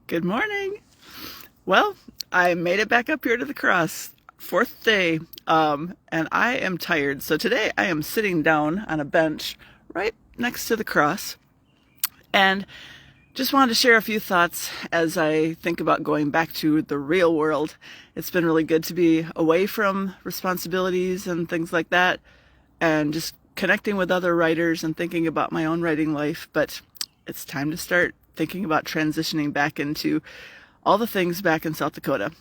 Good morning. Well, I made it back up here to the cross, fourth day, and I am tired. So today I am sitting down on a bench right next to the cross and just wanted to share a few thoughts as I think about going back to the real world. It's been really good to be away from responsibilities and things like that and just connecting with other writers and thinking about my own writing life. But it's time to start thinking about transitioning back into all the things back in South Dakota,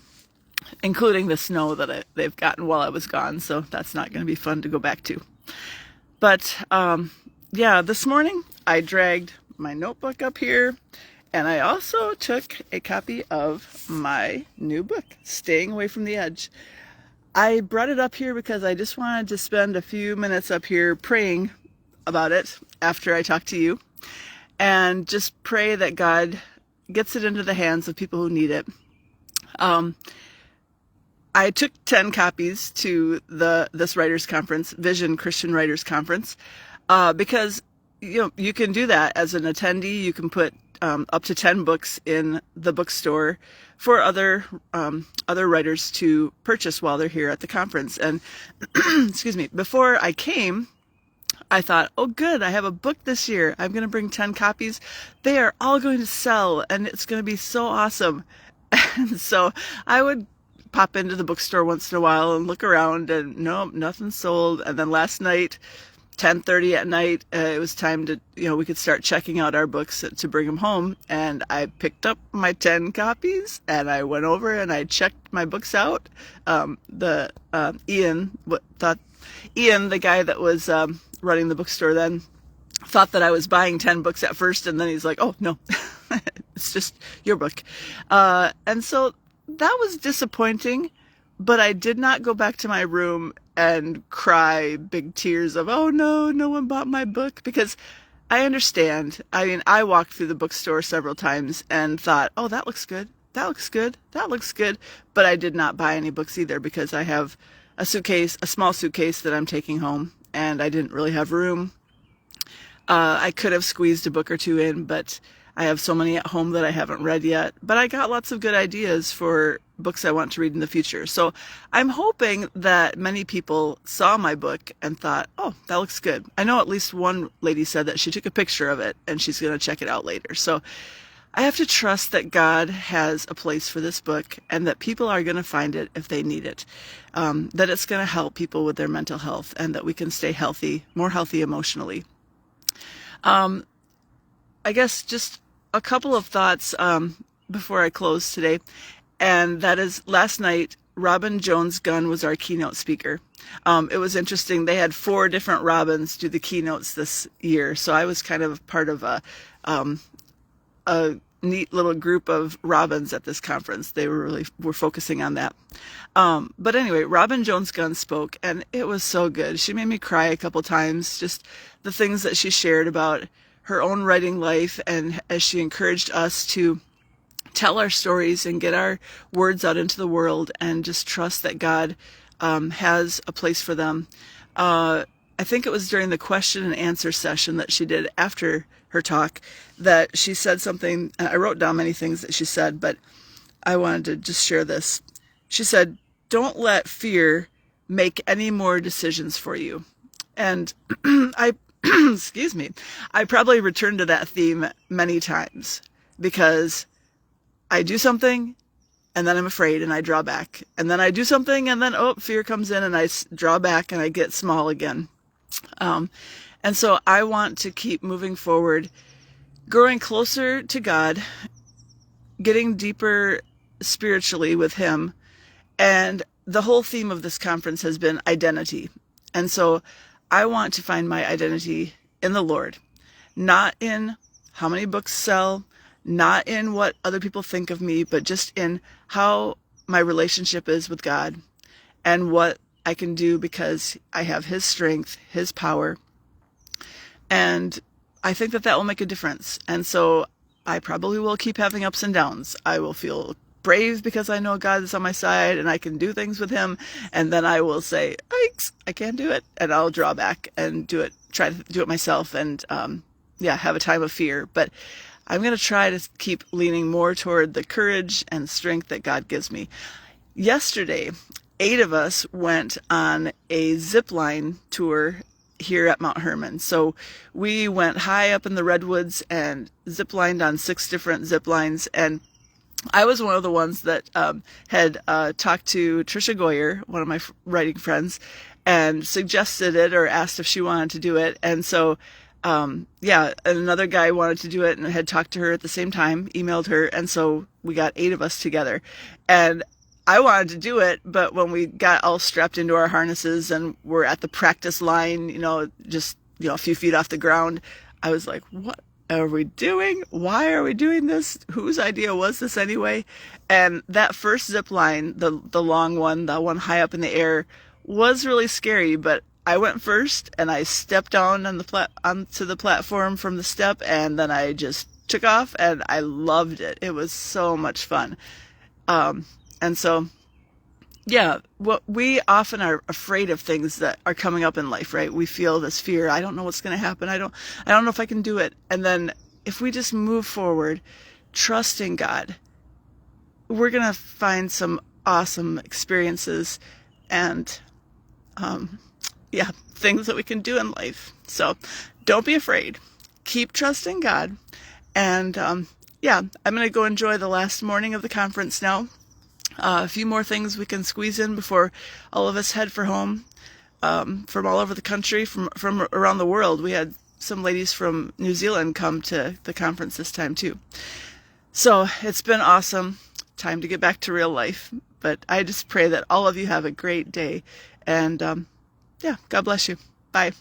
including the snow that they've gotten while I was gone. So that's not going to be fun to go back to. But yeah, this morning I dragged my notebook up here, and I also took a copy of my new book, Staying Away from the Edge. I brought it up here because I just wanted to spend a few minutes up here praying about it after I talk to you, and just pray that God gets it into the hands of people who need it. I took 10 copies to this writers conference, Vision Christian Writers Conference, because you can do that as an attendee. You can put up to 10 books in the bookstore for other writers to purchase while they're here at the conference. And excuse me, before I came, I thought, oh good, I have a book this year. I'm going to bring 10 copies. They are all going to sell, and it's going to be so awesome. And so I would pop into the bookstore once in a while and look around, and no, nothing sold. And then last night, 10:30 at night, it was time to, we could start checking out our books to bring them home. And I picked up my 10 copies and I went over and I checked my books out. Ian, the guy that was running the bookstore then, thought that I was buying 10 books at first, and then he's like, oh no, it's just your book. And so that was disappointing, but I did not go back to my room and cry big tears of, oh no, no one bought my book, because I understand. I mean, I walked through the bookstore several times and thought, oh, that looks good. That looks good. That looks good. But I did not buy any books either because I have a small suitcase that I'm taking home, and I didn't really have room. I could have squeezed a book or two in, but I have so many at home that I haven't read yet. But I got lots of good ideas for books I want to read in the future. So I'm hoping that many people saw my book and thought, oh, that looks good. I know at least one lady said that she took a picture of it and she's going to check it out later. So I have to trust that God has a place for this book and that people are going to find it if they need it, that it's going to help people with their mental health, and that we can stay healthy, more healthy emotionally. I guess just a couple of thoughts before I close today, and that is, last night Robin Jones Gunn was our keynote speaker. It was interesting. They had 4 different Robins do the keynotes this year, so I was kind of part of a neat little group of Robins at this conference. They were focusing on that. But anyway, Robin Jones Gunn spoke, and it was so good. She made me cry a couple times, just the things that she shared about her own writing life, and as she encouraged us to tell our stories and get our words out into the world and just trust that God has a place for them. I think it was during the question and answer session that she did after her talk that she said something. I wrote down many things that she said, but I wanted to just share this. She said, don't let fear make any more decisions for you. And excuse me, I probably returned to that theme many times, because I do something and then I'm afraid and I draw back, and then I do something and then, fear comes in and I draw back and I get small again. And so I want to keep moving forward, growing closer to God, getting deeper spiritually with Him. And the whole theme of this conference has been identity. And so I want to find my identity in the Lord, not in how many books sell, not in what other people think of me, but just in how my relationship is with God and what I can do because I have His strength, His power. And I think that will make a difference. And so I probably will keep having ups and downs. I will feel brave because I know God is on my side and I can do things with Him. And then I will say, yikes, I can't do it. And I'll draw back and try to do it myself, and have a time of fear. But I'm going to try to keep leaning more toward the courage and strength that God gives me. Yesterday, 8 of us went on a zip line tour here at Mount Hermon. So we went high up in the redwoods and zip lined on 6 different zip lines. And I was one of the ones that had talked to Trisha Goyer, one of my writing friends, and suggested it or asked if she wanted to do it. And so, yeah, another guy wanted to do it and had talked to her at the same time, emailed her. And so we got 8 of us together. And I wanted to do it, but when we got all strapped into our harnesses and we're at the practice line, just, a few feet off the ground, I was like, what are we doing? Why are we doing this? Whose idea was this anyway? And that first zip line, the long one, the one high up in the air, was really scary, but I went first and I stepped down on onto the platform from the step, and then I just took off and I loved it. It was so much fun. And so, yeah, we often are afraid of things that are coming up in life, right? We feel this fear. I don't know what's going to happen. I don't know if I can do it. And then if we just move forward, trusting God, we're going to find some awesome experiences and, yeah, things that we can do in life. So don't be afraid. Keep trusting God. And, yeah, I'm going to go enjoy the last morning of the conference now. A few more things we can squeeze in before all of us head for home, from all over the country, from around the world. We had some ladies from New Zealand come to the conference this time too. So it's been awesome. Time to get back to real life. But I just pray that all of you have a great day. And yeah, God bless you. Bye.